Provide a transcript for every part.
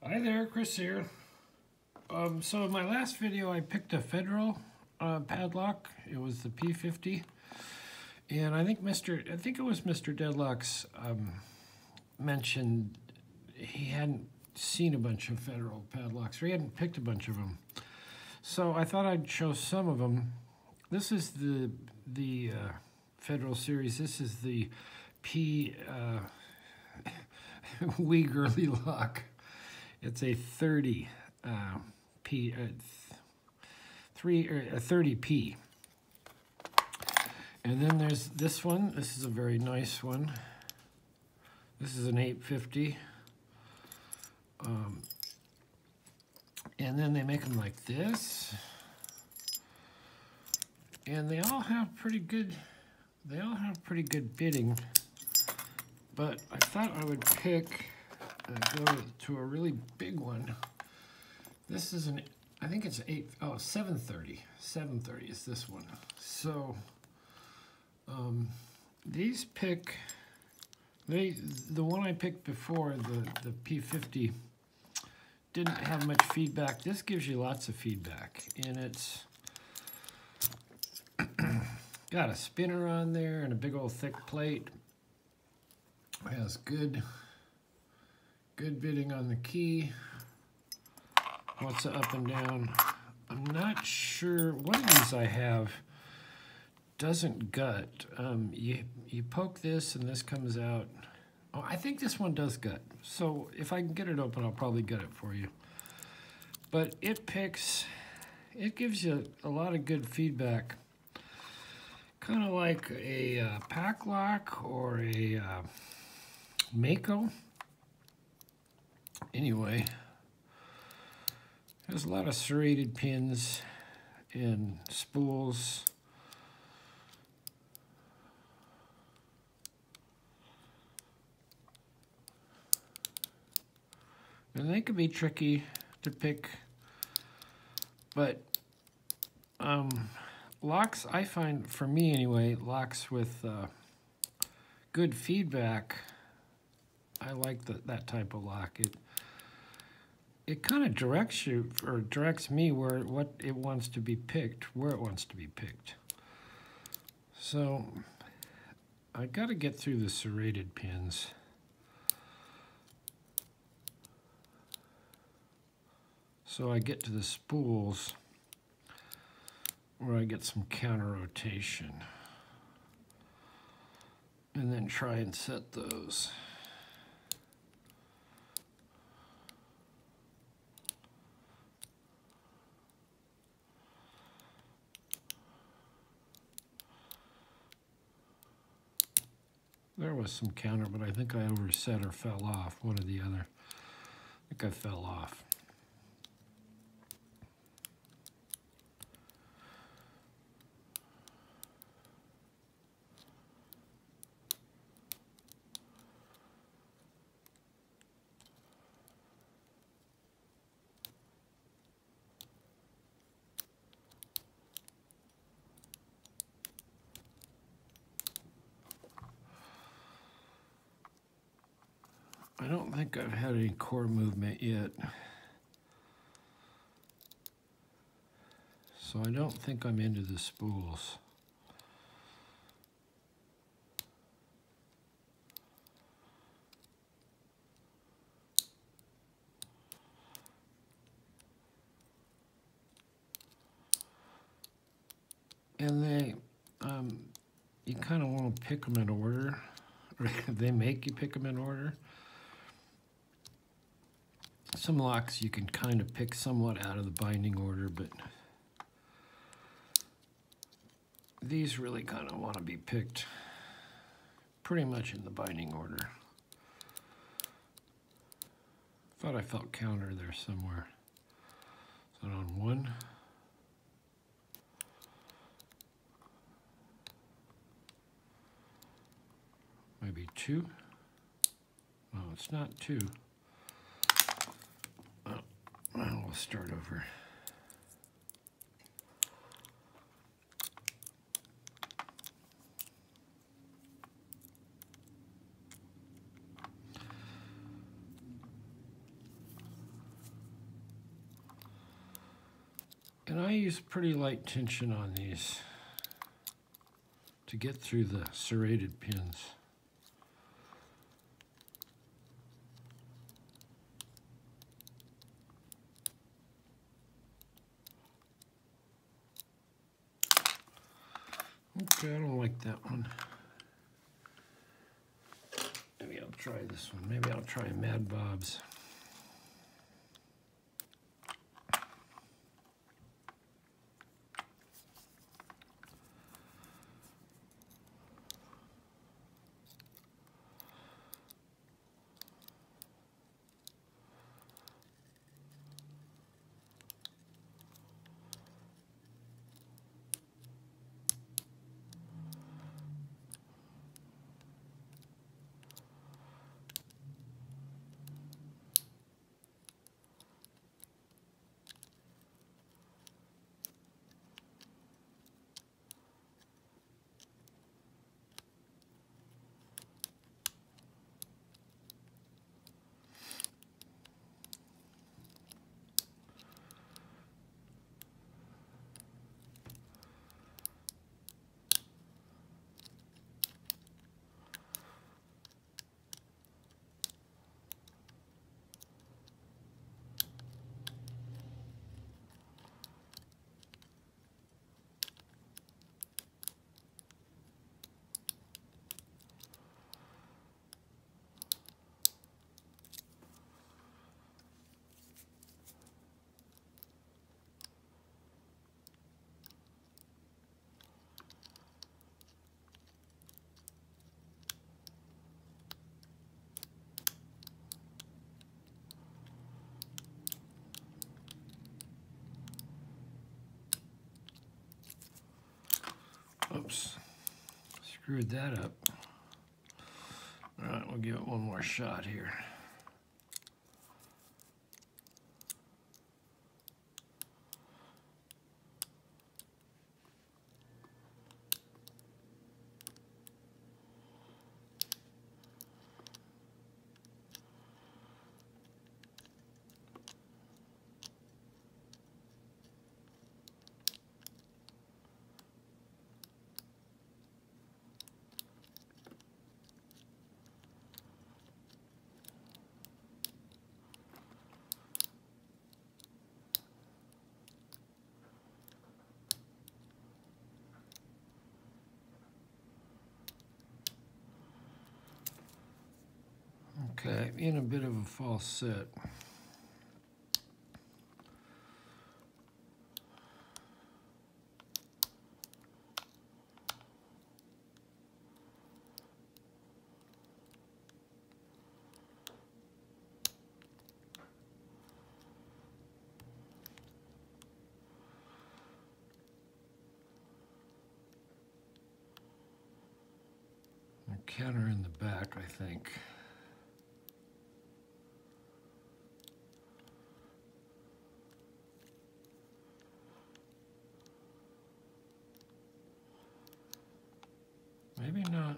Hi there, Chris here. So in my last video I picked a Federal padlock. It was the P50. And I think it was Mr. Deadlock's mentioned he hadn't seen a bunch of Federal padlocks, or he hadn't picked a bunch of them. So I thought I'd show some of them. This is the Federal series. This is the P Wee Girly lock. It's a 30 P 30P. And then there's this one. This is a very nice one. This is an 850. And then they make them like this. And they all have pretty good bidding. But I thought I would pick go to a really big one. This is I think it's 730. 730 is this one. So these the one I picked before, the P50, didn't have much feedback. This gives you lots of feedback, and it's got a spinner on there and a big old thick plate. It has good bidding on the key. What's up and down? I'm not sure. One of these I have doesn't gut. You poke this and this comes out. Oh, I think this one does gut. So if I can get it open, I'll probably gut it for you. But it gives you a lot of good feedback. Kind of like a pack lock or a Mako. Anyway, there's a lot of serrated pins and spools. And they can be tricky to pick, but locks, I find, for me anyway, locks with good feedback, I like that type of lock. It kind of directs you, or directs me where it wants to be picked. So I got to get through the serrated pins. So I get to the spools where I get some counter rotation, and then try and set those. There was some counter, but I think I overset or fell off, one or the other. I think I fell off. I don't think I've had any core movement yet. So I don't think I'm into the spools. And you kind of want to pick them in order. They make you pick them in order. Some locks you can kind of pick somewhat out of the binding order, but these really kind of want to be picked pretty much in the binding order. Thought I felt counter there somewhere. So on one. Maybe two. No, it's not two. We'll start over. I use pretty light tension on these to get through the serrated pins. Okay, I don't like that one. Maybe I'll try this one. Maybe I'll try Mad Bob's. Oops, screwed that up. All right, we'll give it one more shot here. Okay, in a bit of a false set. Counter in the back, I think. Maybe not.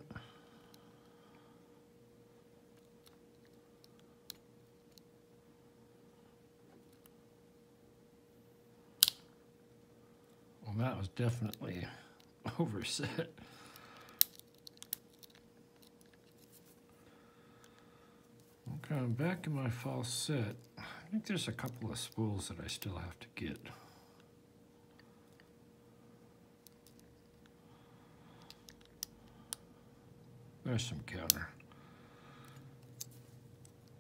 Well, that was definitely overset. Okay, I'm back in my false set. I think there's a couple of spools that I still have to get. There's some counter.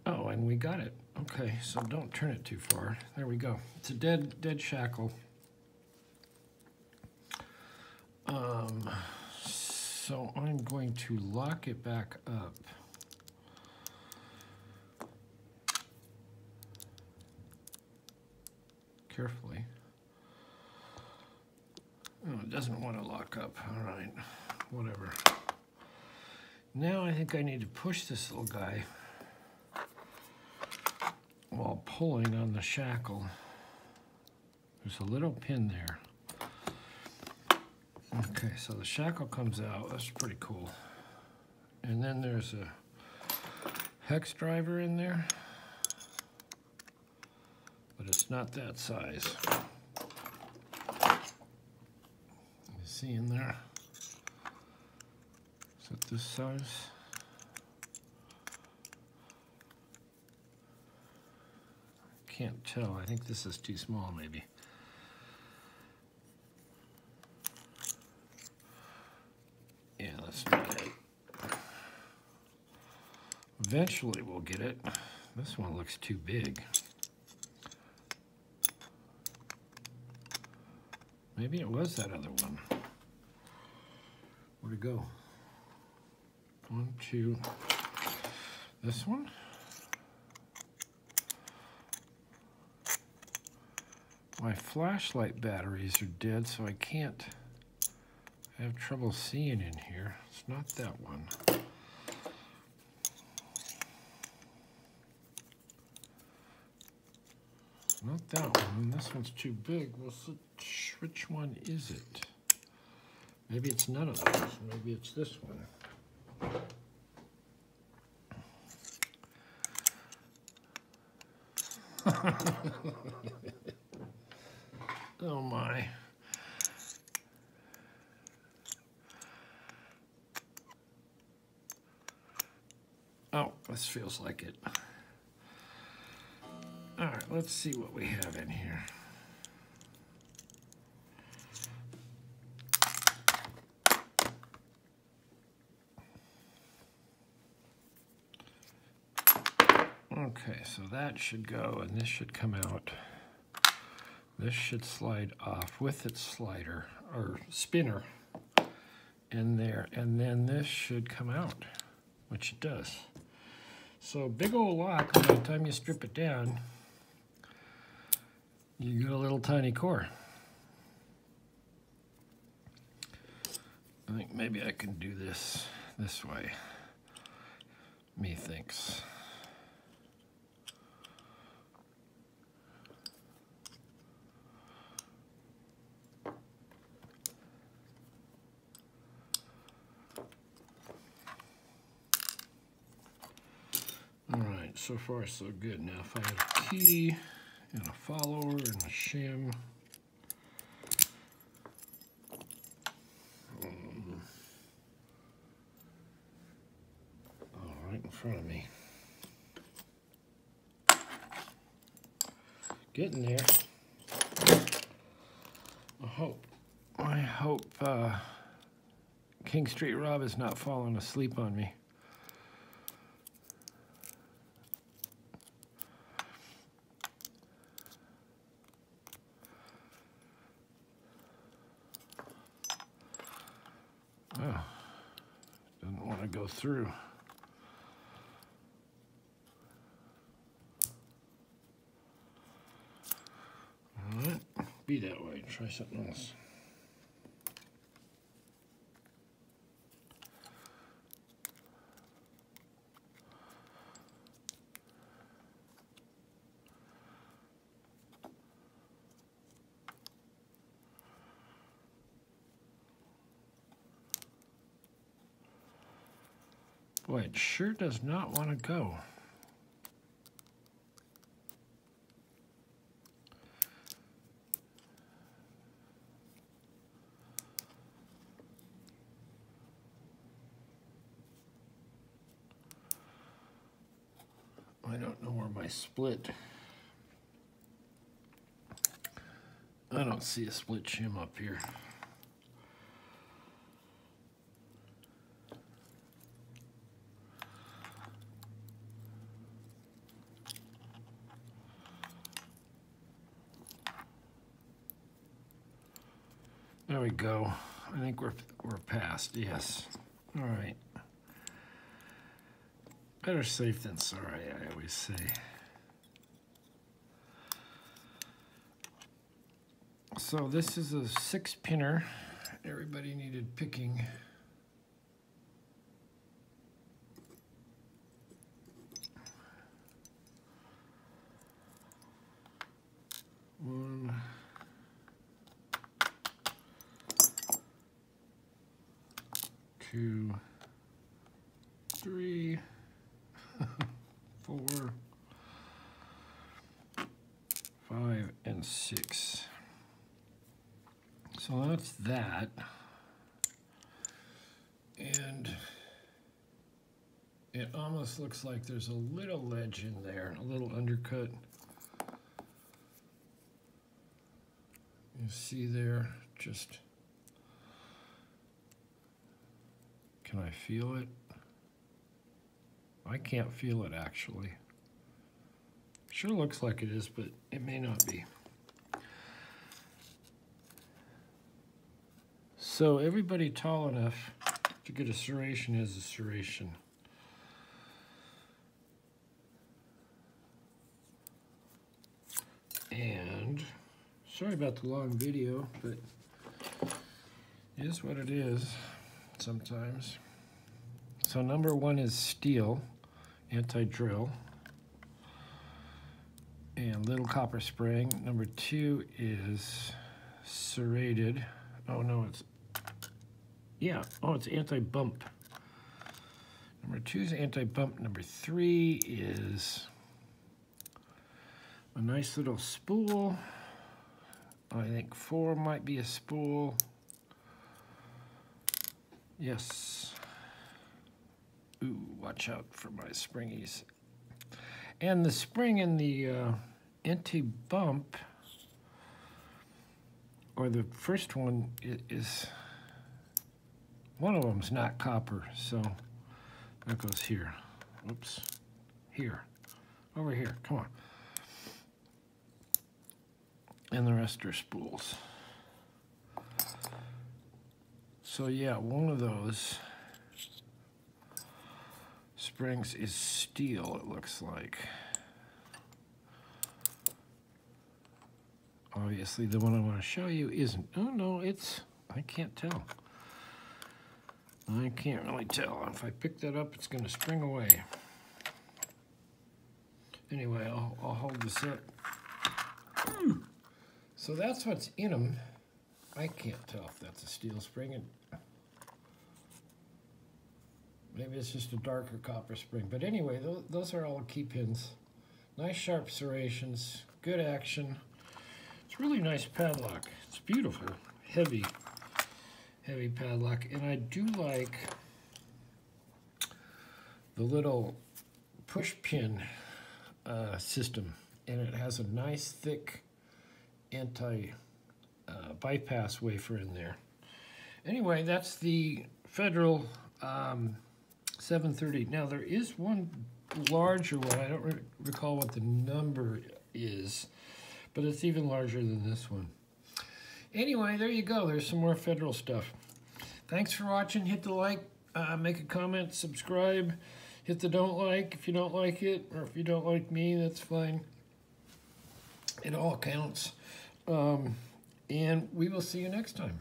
Oh, and we got it. Okay, so don't turn it too far. There we go. It's a dead shackle. So I'm going to lock it back up. Carefully. Oh, it doesn't want to lock up. All right, whatever. Now I think I need to push this little guy while pulling on the shackle. There's a little pin there. Okay, so the shackle comes out. That's pretty cool. And then there's a hex driver in there, but it's not that size. See in there? Is it this size? Can't tell. I think this is too small, maybe. Yeah, let's try it. Eventually we'll get it. This one looks too big. Maybe it was that other one. Where'd it go? 1, 2. This one? My flashlight batteries are dead, so I can't. I have trouble seeing in here. It's not that one. Not that one. This one's too big. Well, so which one is it? Maybe it's none of those. Maybe it's this one. Oh my. Oh, this feels like it. All right, let's see what we have in here. Okay, so that should go, and this should come out. This should slide off with its slider, or spinner, in there, and then this should come out, which it does. So big old lock, by the time you strip it down, you get a little tiny core. I think maybe I can do this way. Methinks. All right, so far so good. Now if I had a key and a follower and a shim, right in front of me. Getting there. I hope King Street Rob is not falling asleep on me. Oh, doesn't want to go through. All right, be that way. Try something else. Boy, it sure does not want to go. I don't know where my split. I don't see a split shim up here. There we go. I think we're past, yes. All right. Better safe than sorry, I always say. So this is a 6-pinner. Everybody needed picking. One, 2, 3, 4, 5, and 6. So that's that. And it almost looks like there's a little ledge in there, a little undercut. You see there, just, can I feel it? I can't feel it actually. Sure looks like it is, but it may not be. So everybody tall enough to get a serration has a serration. And sorry about the long video, but it is what it is sometimes. So number 1 is steel, anti-drill, and little copper spring. Number 2 is serrated. Oh no, it's, yeah, oh, it's anti-bump. Number 2 is anti-bump. Number 3 is a nice little spool. I think 4 might be a spool. Yes. Ooh, watch out for my springies. And the spring in the anti-bump, or the first one, is, one of them's not copper, so that goes here. Oops. Here. Over here. Come on. And the rest are spools. So yeah, one of those springs is steel, it looks like. Obviously, the one I want to show you isn't. Oh no, it's, I can't tell. I can't really tell. If I pick that up, it's going to spring away. Anyway, I'll hold this up. So that's what's in them. I can't tell if that's a steel spring. And maybe it's just a darker copper spring. But anyway, those are all key pins. Nice sharp serrations, good action. It's really nice padlock. It's beautiful, heavy padlock. And I do like the little push pin system. And it has a nice thick anti-bypass wafer in there. Anyway, that's the Federal 730. Now there is one larger one. I don't recall what the number is, but it's even larger than this one. Anyway, there you go. There's some more Federal stuff. Thanks for watching. Hit the like, make a comment, subscribe, hit the don't like if you don't like it, or if you don't like me, that's fine. It all counts. And we will see you next time.